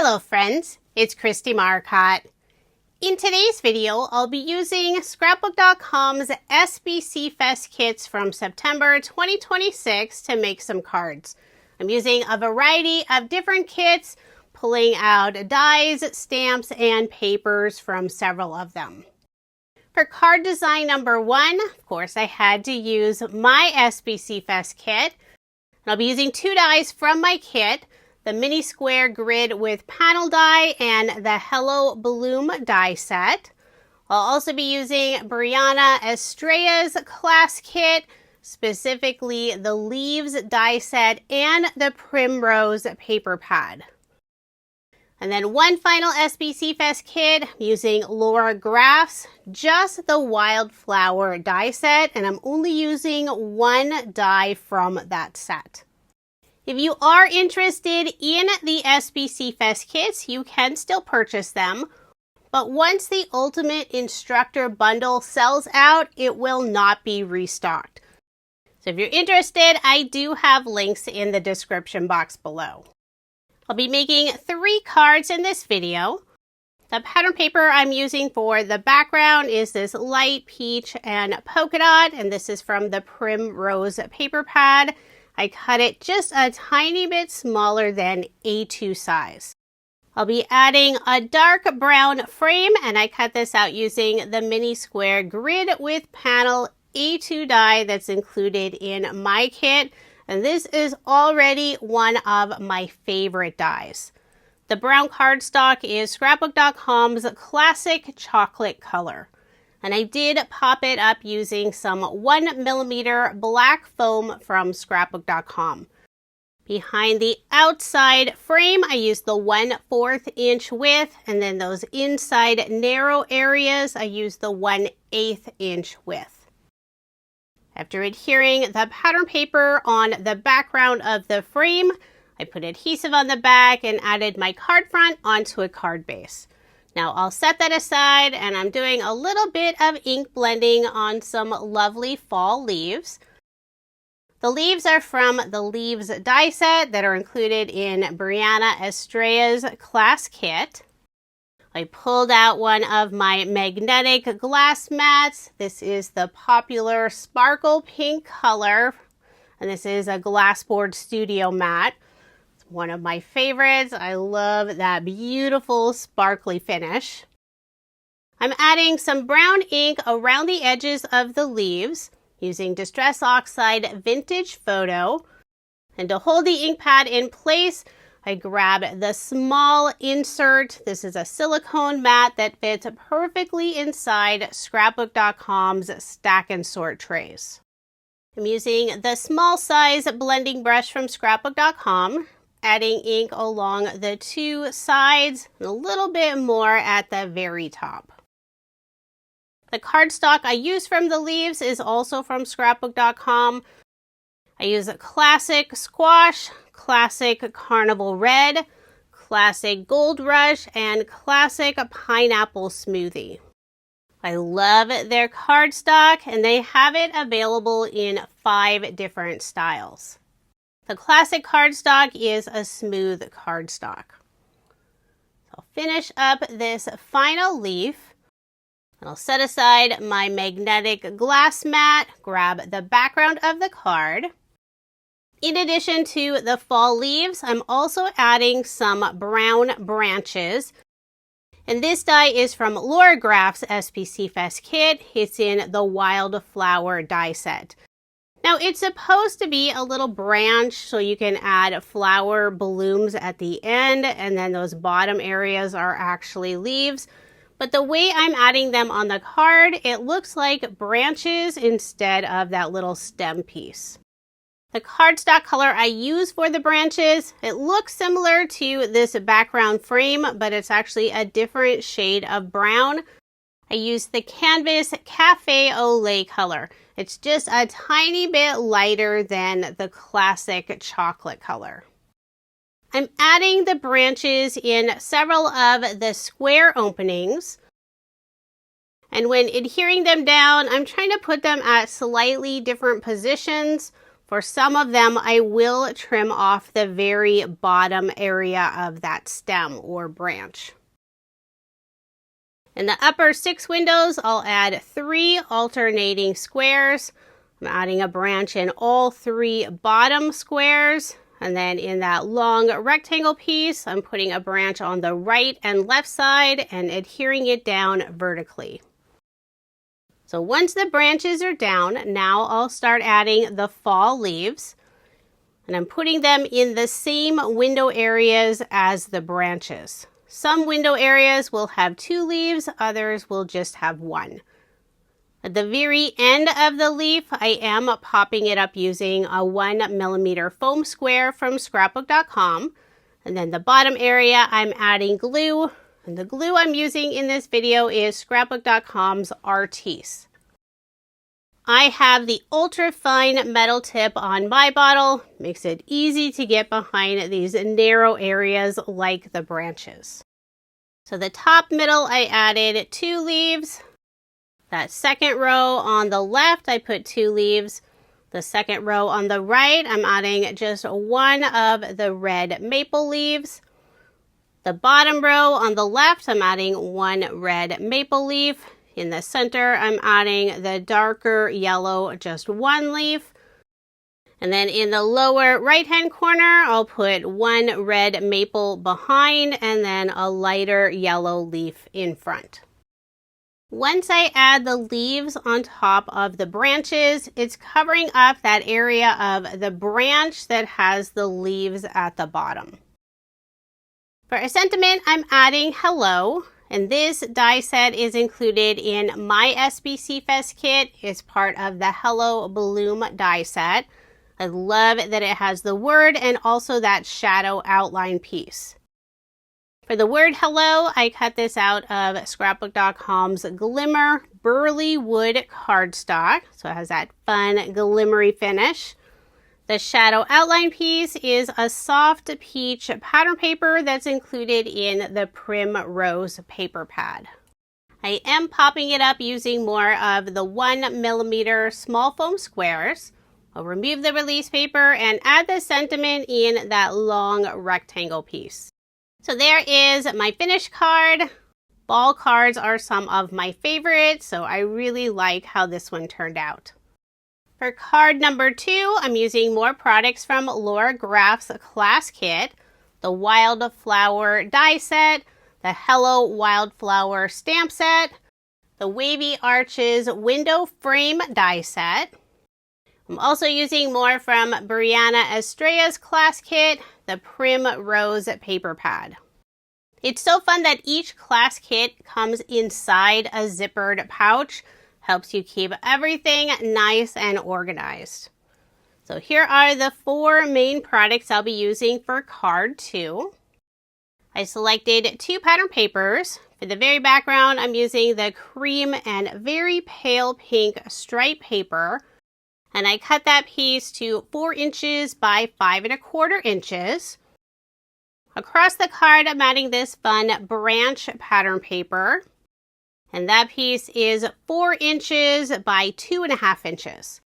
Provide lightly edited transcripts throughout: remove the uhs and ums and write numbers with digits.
Hello friends, it's Kristie Marcotte. In today's video, I'll be using Scrapbook.com's SBC Fest kits from September 2026 to make some cards. I'm using a variety of different kits, pulling out dies, stamps, and papers from several of them. For card design number 1, of course, I had to use my SBC Fest kit. I'll be using 2 dies from my kit, the mini square grid with panel die and the Hello Bloom die set. I'll also be using Brianna Estrella's class kit, specifically the Leaves die set and the Primrose paper pad. And then one final SBC Fest kit, I'm using Laura Graff's Just the Wildflower die set, and I'm only using 1 die from that set. If you are interested in the SBC Fest kits, you can still purchase them, but once the Ultimate Instructor bundle sells out, it will not be restocked. So if you're interested, I do have links in the description box below. I'll be making 3 cards in this video. The pattern paper I'm using for the background is this light peach and polka dot, and this is from the Primrose paper pad. I cut it just a tiny bit smaller than A2 size. I'll be adding a dark brown frame, and I cut this out using the mini square grid with panel A2 die that's included in my kit. And this is already one of my favorite dies. The brown cardstock is Scrapbook.com's classic chocolate color. And I did pop it up using some 1mm black foam from Scrapbook.com. Behind the outside frame, I used the 1/4 inch width, and then those inside narrow areas, I used the 1/8 inch width. After adhering the pattern paper on the background of the frame, I put adhesive on the back and added my card front onto a card base. Now I'll set that aside, and I'm doing a little bit of ink blending on some lovely fall leaves. The leaves are from the Leaves die set that are included in Brianna Estrella's class kit. I pulled out one of my magnetic glass mats. This is the popular sparkle pink color, and this is a Glassboard Studio mat. It's one of my favorites. I love that beautiful sparkly finish. I'm adding some brown ink around the edges of the leaves using Distress Oxide Vintage Photo. And to hold the ink pad in place, I grabbed the small insert. This is a silicone mat that fits perfectly inside Scrapbook.com's stack and sort trays. I'm using the small size blending brush from Scrapbook.com, adding ink along the 2 sides and a little bit more at the very top. The cardstock I use from the leaves is also from Scrapbook.com. I use a classic squash, classic carnival red, classic gold rush, and classic pineapple smoothie. I love their cardstock, and they have it available in 5 different styles. The classic cardstock is a smooth cardstock. So I'll finish up this final leaf. I'll set aside my magnetic glass mat, grab the background of the card. In addition to the fall leaves, I'm also adding some brown branches. And this die is from Laura Graff's SBC Fest kit. It's in the Wildflower die set. Now, it's supposed to be a little branch, so you can add flower blooms at the end, and then those bottom areas are actually leaves. But the way I'm adding them on the card, it looks like branches instead of that little stem piece. The cardstock color I use for the branches, it looks similar to this background frame, but it's actually a different shade of brown. I used the Canvas Cafe au lait color. It's just a tiny bit lighter than the classic chocolate color. I'm adding the branches in several of the square openings. And when adhering them down, I'm trying to put them at slightly different positions. For some of them, I will trim off the very bottom area of that stem or branch. In the upper 6 windows, I'll add 3 alternating squares. I'm adding a branch in all 3 bottom squares. And then in that long rectangle piece, I'm putting a branch on the right and left side and adhering it down vertically. So once the branches are down, now I'll start adding the fall leaves. And I'm putting them in the same window areas as the branches. Some window areas will have 2 leaves, others will just have 1. At the very end of the leaf, I am popping it up using a 1mm foam square from scrapbook.com. And then the bottom area, I'm adding glue. And the glue I'm using in this video is scrapbook.com's Artiste. I have the ultra fine metal tip on my bottle. Makes it easy to get behind these narrow areas like the branches. So the top middle, I added 2 leaves. That second row on the left, I put 2 leaves. The second row on the right, I'm adding just 1 of the red maple leaves. The bottom row on the left, I'm adding 1 red maple leaf. In the center, I'm adding the darker yellow, just 1 leaf. And then in the lower right-hand corner, I'll put 1 red maple behind and then a lighter yellow leaf in front. Once I add the leaves on top of the branches, it's covering up that area of the branch that has the leaves at the bottom. For a sentiment, I'm adding hello, and this die set is included in my SBC Fest kit. It's part of the Hello Bloom die set. I love that it has the word and also that shadow outline piece. For the word hello, I cut this out of scrapbook.com's Glimmer Burly Wood cardstock. So it has that fun glimmery finish. The shadow outline piece is a soft peach pattern paper that's included in the Primrose paper pad. I am popping it up using more of the 1mm small foam squares. I'll remove the release paper and add the sentiment in that long rectangle piece. So there is my finished card. Ball cards are some of my favorites, so I really like how this one turned out. For card number 2, I'm using more products from Laura Graff's class kit, the Wildflower die set, the Hello Wildflower stamp set, the Wavy Arches window frame die set. I'm also using more from Brianna Estrella's class kit, the Primrose paper pad. It's so fun that each class kit comes inside a zippered pouch. Helps you keep everything nice and organized. So here are the 4 main products I'll be using for card 2. I selected 2 pattern papers. For the very background, I'm using the cream and very pale pink stripe paper. And I cut that piece to 4 inches by 5 1/4 inches. Across the card, I'm adding this fun branch pattern paper. And that piece is 4 inches by 2 1/2 inches.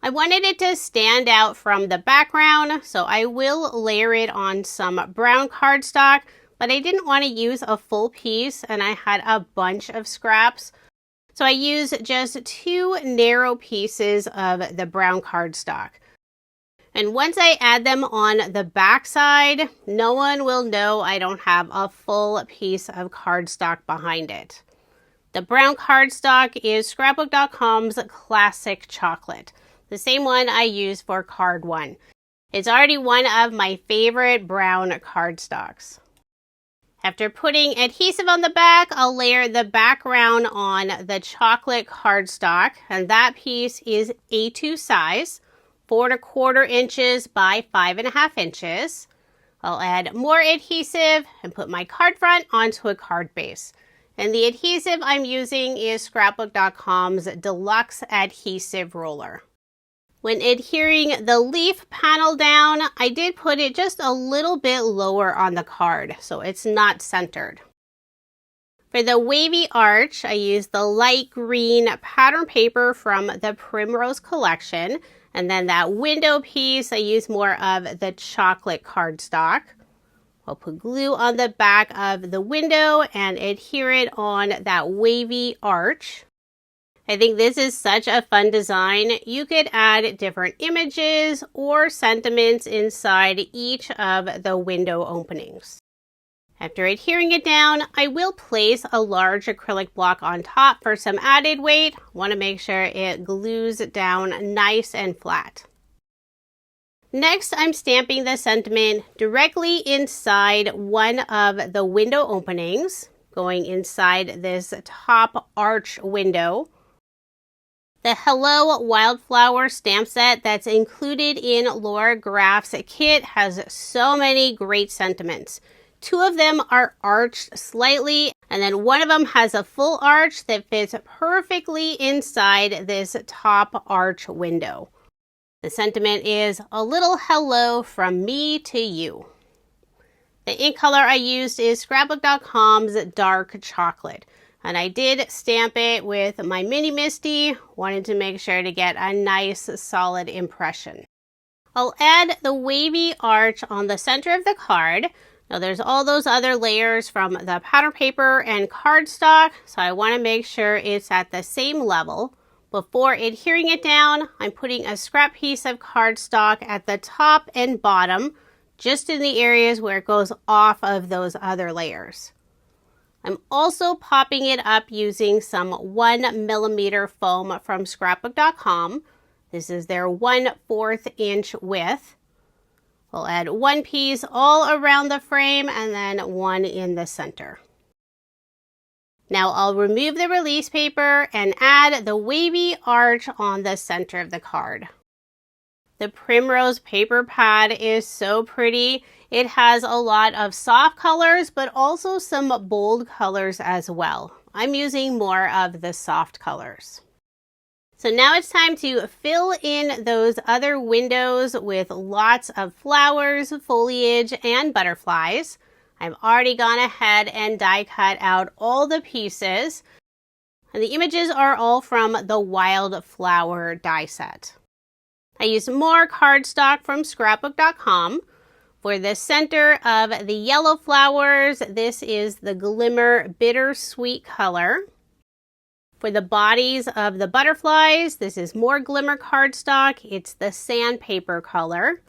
I wanted it to stand out from the background, so I will layer it on some brown cardstock, but I didn't want to use a full piece and I had a bunch of scraps. So I used just 2 narrow pieces of the brown cardstock. And once I add them on the back side, no one will know I don't have a full piece of cardstock behind it. The brown cardstock is scrapbook.com's Classic Chocolate, the same one I use for card 1. It's already one of my favorite brown cardstocks. After putting adhesive on the back, I'll layer the background on the chocolate cardstock, and that piece is A2 size, 4 1/4 inches by 5 1/2 inches. I'll add more adhesive and put my card front onto a card base. And the adhesive I'm using is scrapbook.com's Deluxe Adhesive Roller. When adhering the leaf panel down, I did put it just a little bit lower on the card, so it's not centered. For the wavy arch, I used the light green pattern paper from the Primrose collection, And then that window piece, I use more of the chocolate cardstock. I'll put glue on the back of the window and adhere it on that wavy arch. I think this is such a fun design. You could add different images or sentiments inside each of the window openings. After adhering it down, I will place a large acrylic block on top for some added weight. I want to make sure it glues down nice and flat. Next, I'm stamping the sentiment directly inside one of the window openings, going inside this top arch window. The Hello Wildflower stamp set that's included in Laura Graff's kit has so many great sentiments. 2 of them are arched slightly, and then one of them has a full arch that fits perfectly inside this top arch window. The sentiment is a little hello from me to you. The ink color I used is Scrapbook.com's Dark Chocolate. And I did stamp it with my mini MISTI, wanted to make sure to get a nice solid impression. I'll add the wavy arch on the center of the card. Now there's all those other layers from the pattern paper and cardstock, so I want to make sure it's at the same level. Before adhering it down, I'm putting a scrap piece of cardstock at the top and bottom, just in the areas where it goes off of those other layers. I'm also popping it up using some 1mm foam from Scrapbook.com. This is their 1/4 inch width. We'll add one piece all around the frame and then one in the center. Now I'll remove the release paper and add the wavy arch on the center of the card. The Primrose paper pad is so pretty. It has a lot of soft colors, but also some bold colors as well. I'm using more of the soft colors. So now it's time to fill in those other windows with lots of flowers, foliage, and butterflies. I've already gone ahead and die cut out all the pieces. And the images are all from the Wildflower die set. I used more cardstock from Scrapbook.com. For the center of the yellow flowers, this is the Glimmer Bittersweet color. For the bodies of the butterflies, this is more glimmer cardstock. It's the sandpaper color.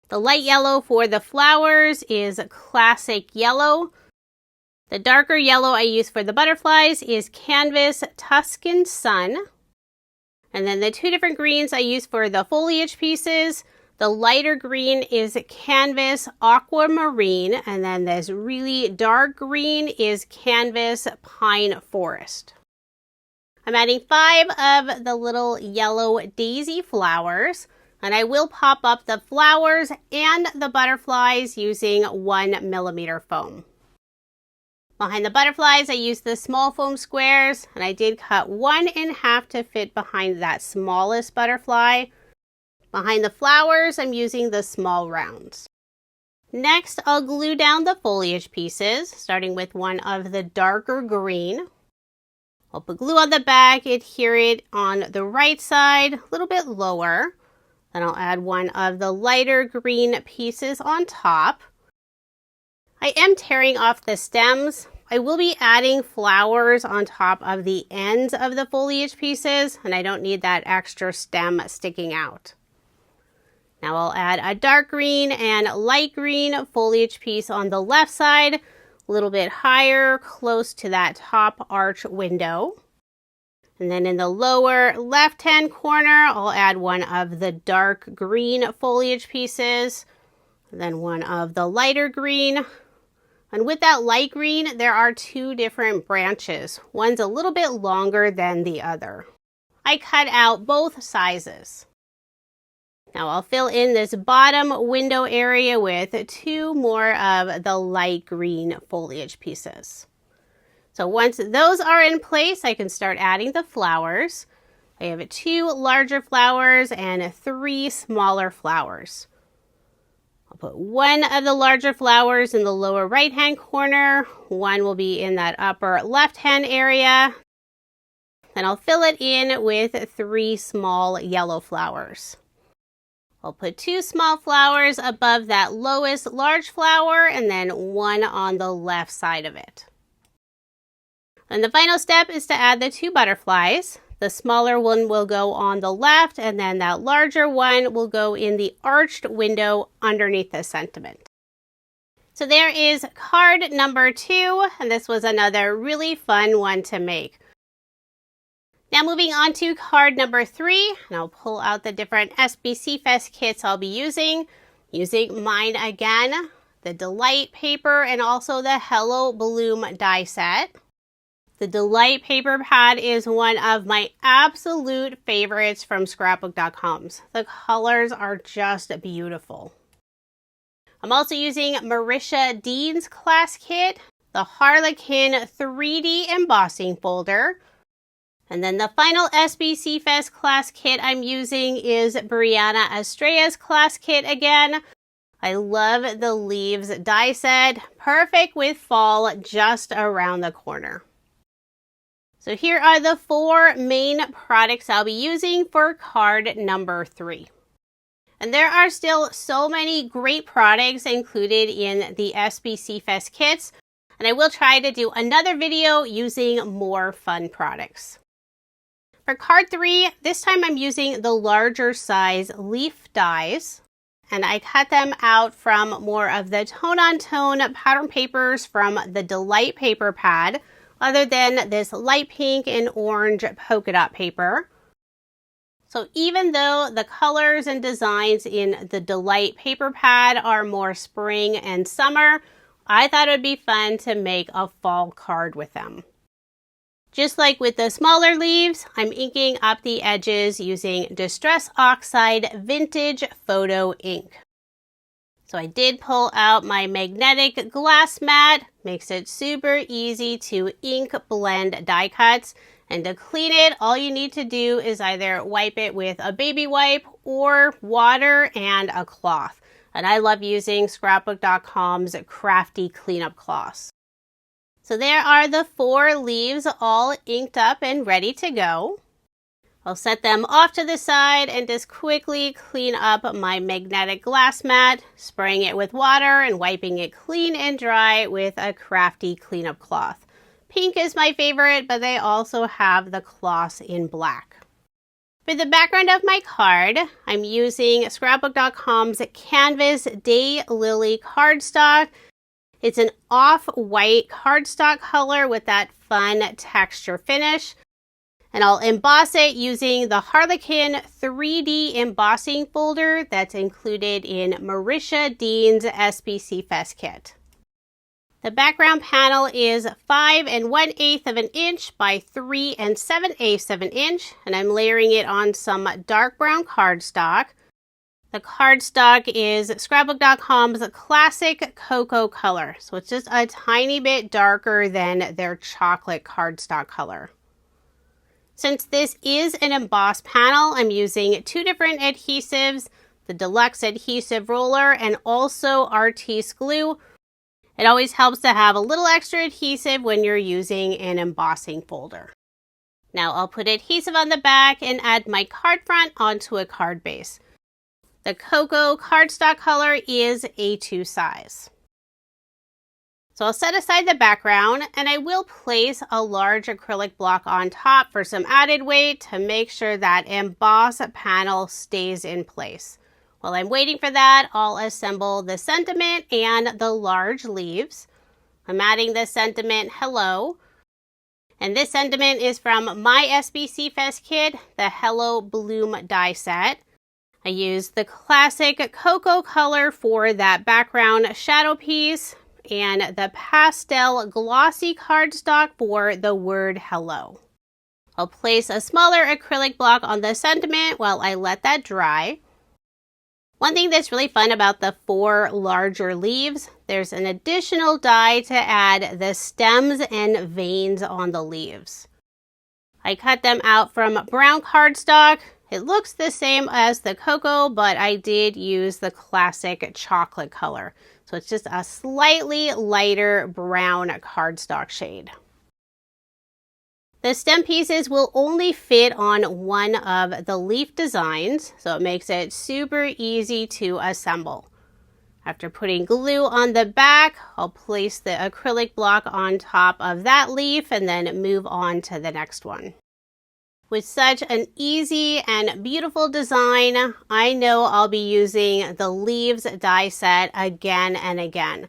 The light yellow for the flowers is classic yellow. The darker yellow I use for the butterflies is Canvas Tuscan Sun. And then the 2 different greens I use for the foliage pieces. The lighter green is Canvas Aquamarine, and then this really dark green is Canvas Pine Forest. I'm adding 5 of the little yellow daisy flowers, and I will pop up the flowers and the butterflies using 1mm foam. Behind the butterflies, I used the small foam squares, and I did cut 1 in half to fit behind that smallest butterfly. Behind the flowers, I'm using the small rounds. Next, I'll glue down the foliage pieces, starting with one of the darker green. I'll put glue on the back, adhere it on the right side, a little bit lower. Then I'll add one of the lighter green pieces on top. I am tearing off the stems. I will be adding flowers on top of the ends of the foliage pieces, and I don't need that extra stem sticking out. Now I'll add a dark green and light green foliage piece on the left side, a little bit higher, close to that top arch window. And then in the lower left-hand corner, I'll add one of the dark green foliage pieces, then one of the lighter green. And with that light green, there are 2 different branches. One's a little bit longer than the other. I cut out both sizes. Now I'll fill in this bottom window area with 2 more of the light green foliage pieces. So once those are in place, I can start adding the flowers. I have 2 larger flowers and 3 smaller flowers. I'll put one of the larger flowers in the lower right-hand corner. One will be in that upper left-hand area. Then I'll fill it in with 3 small yellow flowers. I'll put 2 small flowers above that lowest large flower and then 1 on the left side of it. And the final step is to add the 2 butterflies. The smaller one will go on the left, and then that larger one will go in the arched window underneath the sentiment. So there is card number 2, and this was another really fun one to make. Now moving on to card number 3, and I'll pull out the different SBC Fest kits I'll be using mine again, the Delight paper, and also the Hello Bloom die set. The Delight paper pad is one of my absolute favorites from scrapbook.coms. The colors are just beautiful. I'm also using Mirisha Dean's class kit, the Harlequin 3D embossing folder, and then the final SBC Fest class kit I'm using is Brianna Estrella's class kit again. I love the leaves die set, perfect with fall just around the corner. So here are the 4 main products I'll be using for card number 3. And there are still so many great products included in the SBC Fest kits, and I will try to do another video using more fun products. For card 3, this time I'm using the larger size leaf dies, and I cut them out from more of the tone-on-tone pattern papers from the Delight paper pad, other than this light pink and orange polka dot paper. So even though the colors and designs in the Delight paper pad are more spring and summer, I thought it would be fun to make a fall card with them. Just like with the smaller leaves, I'm inking up the edges using Distress Oxide Vintage Photo ink. So I did pull out my magnetic glass mat, makes it super easy to ink blend die cuts. And to clean it, all you need to do is either wipe it with a baby wipe or water and a cloth. And I love using scrapbook.com's Crafty cleanup cloths. So there are the 4 leaves all inked up and ready to go. I'll set them off to the side and just quickly clean up my magnetic glass mat, spraying it with water and wiping it clean and dry with a Crafty cleanup cloth. Pink is my favorite, but they also have the cloths in black. For the background of my card, I'm using scrapbook.com's Canvas Day Lily cardstock. It's an off-white cardstock color with that fun texture finish. And I'll emboss it using the Harlequin 3D embossing folder that's included in Mirisha Dean's SBC Fest kit. The background panel is 5 1/8 of an inch by 3 7/8 of an inch, and I'm layering it on some dark brown cardstock. The cardstock is scrapbook.com's classic cocoa color, so it's just a tiny bit darker than their chocolate cardstock color. Since this is an embossed panel, I'm using 2 different adhesives, the Deluxe Adhesive Roller and also Artiste Glue. It always helps to have a little extra adhesive when you're using an embossing folder. Now I'll put adhesive on the back and add my card front onto a card base. The cocoa cardstock color is A2 size. So I'll set aside the background and I will place a large acrylic block on top for some added weight to make sure that emboss panel stays in place. While I'm waiting for that, I'll assemble the sentiment and the large leaves. I'm adding the sentiment Hello. And this sentiment is from my SBC Fest kit, the Hello Bloom die set. I used the classic cocoa color for that background shadow piece and the pastel glossy cardstock for the word hello. I'll place a smaller acrylic block on the sentiment while I let that dry. One thing that's really fun about the 4 larger leaves, there's an additional die to add the stems and veins on the leaves. I cut them out from brown cardstock. It looks the same as the cocoa, but I did use the classic chocolate color. So it's just a slightly lighter brown cardstock shade. The stem pieces will only fit on one of the leaf designs, so it makes it super easy to assemble. After putting glue on the back, I'll place the acrylic block on top of that leaf and then move on to the next one. With such an easy and beautiful design, I know I'll be using the leaves die set again and again.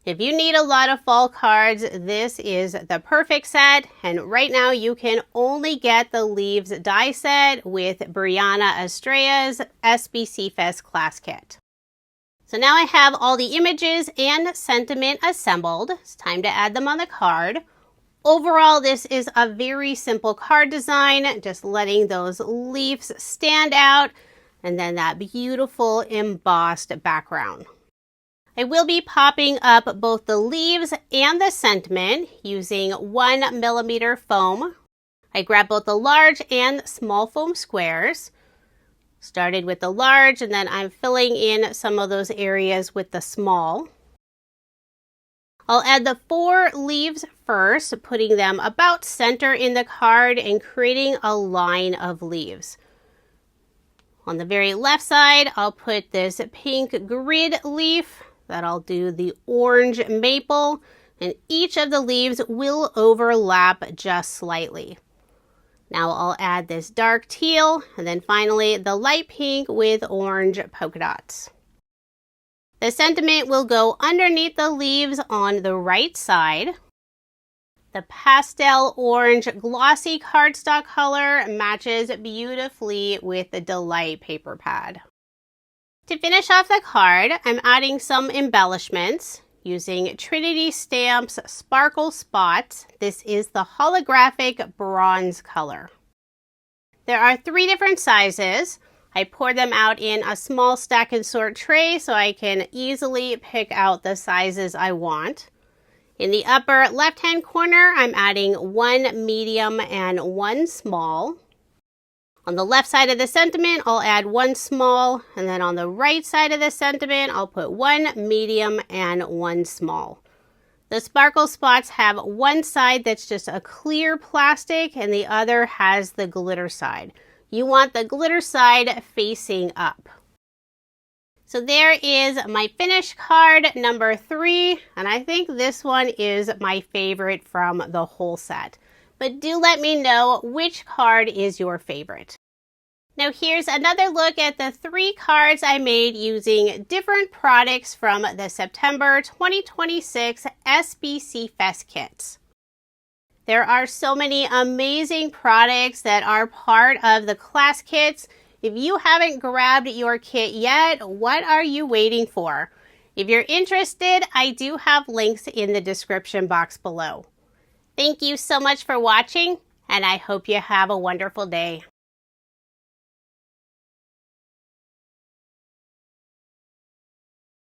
If you need a lot of fall cards, this is the perfect set, and right now you can only get the leaves die set with Brianna Estrella's SBC Fest class kit. So now I have all the images and sentiment assembled. It's time to add them on the card. Overall, this is a very simple card design, just letting those leaves stand out, and then that beautiful embossed background. I will be popping up both the leaves and the sentiment using 1mm foam. I grabbed both the large and small foam squares. Started with the large, and then I'm filling in some of those areas with the small. I'll add the 4 leaves first, putting them about center in the card and creating a line of leaves. On the very left side, I'll put this pink grid leaf that I'll do the orange maple, and each of the leaves will overlap just slightly. Now I'll add this dark teal, and then finally the light pink with orange polka dots. The sentiment will go underneath the leaves on the right side. The pastel orange glossy cardstock color matches beautifully with the Delight paper pad. To finish off the card, I'm adding some embellishments using Trinity Stamps Sparkle Spots. This is the holographic bronze color. There are 3 different sizes. I pour them out in a small stack and sort tray so I can easily pick out the sizes I want. In the upper left-hand corner, I'm adding 1 medium and 1 small. On the left side of the sentiment, I'll add 1 small, and then on the right side of the sentiment, I'll put 1 medium and 1 small. The sparkle spots have one side that's just a clear plastic, and the other has the glitter side. You want the glitter side facing up. So there is my finished card number 3, and I think this one is my favorite from the whole set. But do let me know which card is your favorite. Now here's another look at the 3 cards I made using different products from the September 2026 SBC Fest kits. There are so many amazing products that are part of the class kits. If you haven't grabbed your kit yet, what are you waiting for? If you're interested, I do have links in the description box below. Thank you so much for watching, and I hope you have a wonderful day.